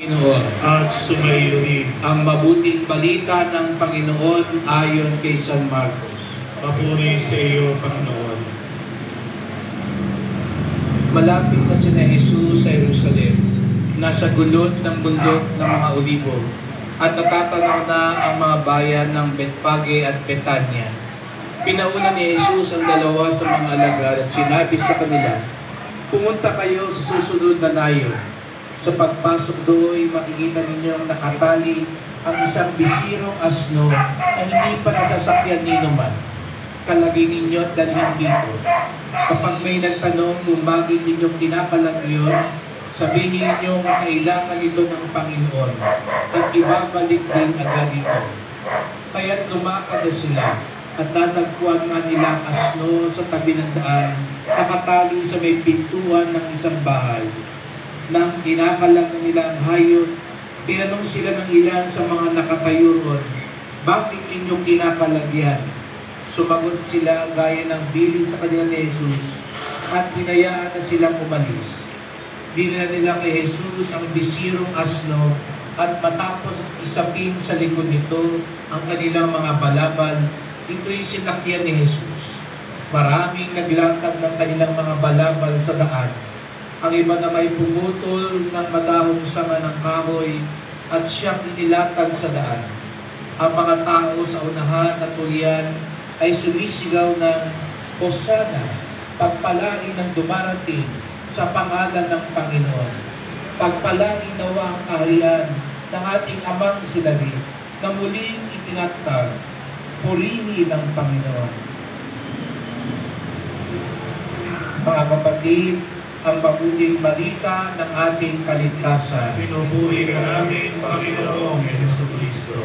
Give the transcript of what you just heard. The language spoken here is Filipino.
Panginoon. At sumaiyo rin. Ang mabuting balita ng Panginoon ayon kay San Marcos. Papuri sa iyo, Panginoon. Malapit na sina Jesus sa Jerusalem, nasa gulod ng bundok ng mga Olibo, at natatanaw na ang mga bayan ng Betfage at Betania. Pinauna ni Jesus ang dalawa sa mga alagad at sinabi sa kanila, "Pumunta kayo sa susunod na nayon. Sa pagpasok do'y makikita ninyong nakatali ang isang bisirong asno na hindi pa nasasakyan ni naman. Kalagay ninyo at dalhin dito. Kapag may nagtanong kung bakit ninyong tinapalag yun, sabihin ninyo kailangan ito ng Panginoon at ibabalik din agad ito." Kaya't lumakad na sila at natagpuan nga nila ang asno sa tabi ng daan, nakatali sa may pintuan ng isang bahay. Nang tinakalang nila ang hayop, tinanong sila ng ilan sa mga nakatayo roon, "Bakit inyong tinakalag yan?" Sumagot sila gaya ng bilin sa kanila ni Jesus at hinayaan na silang umalis. Dinala nila kay Jesus ang bisirong asno at matapos isapin sa likod nito ang kanilang mga balabal, ito'y sinakyan ni Jesus. Maraming naglatag ng kanilang mga balabal sa daan. Ang iba na may pumutol ng madahong sanga ng kahoy at siyang inilatag sa daan. Ang mga tao sa unahan at tulian ay sumisigaw ng Hosana, pagpalain ang dumarating sa pangalan ng Panginoon. Pagpalain nawa ang kaharian ng ating amang si David na muling itinatag, purihin ng Panginoon. Mga kapatid, ang mabuting balita ng ating kaligtasan. Pinupuri ka namin, Panginoong Jesucristo.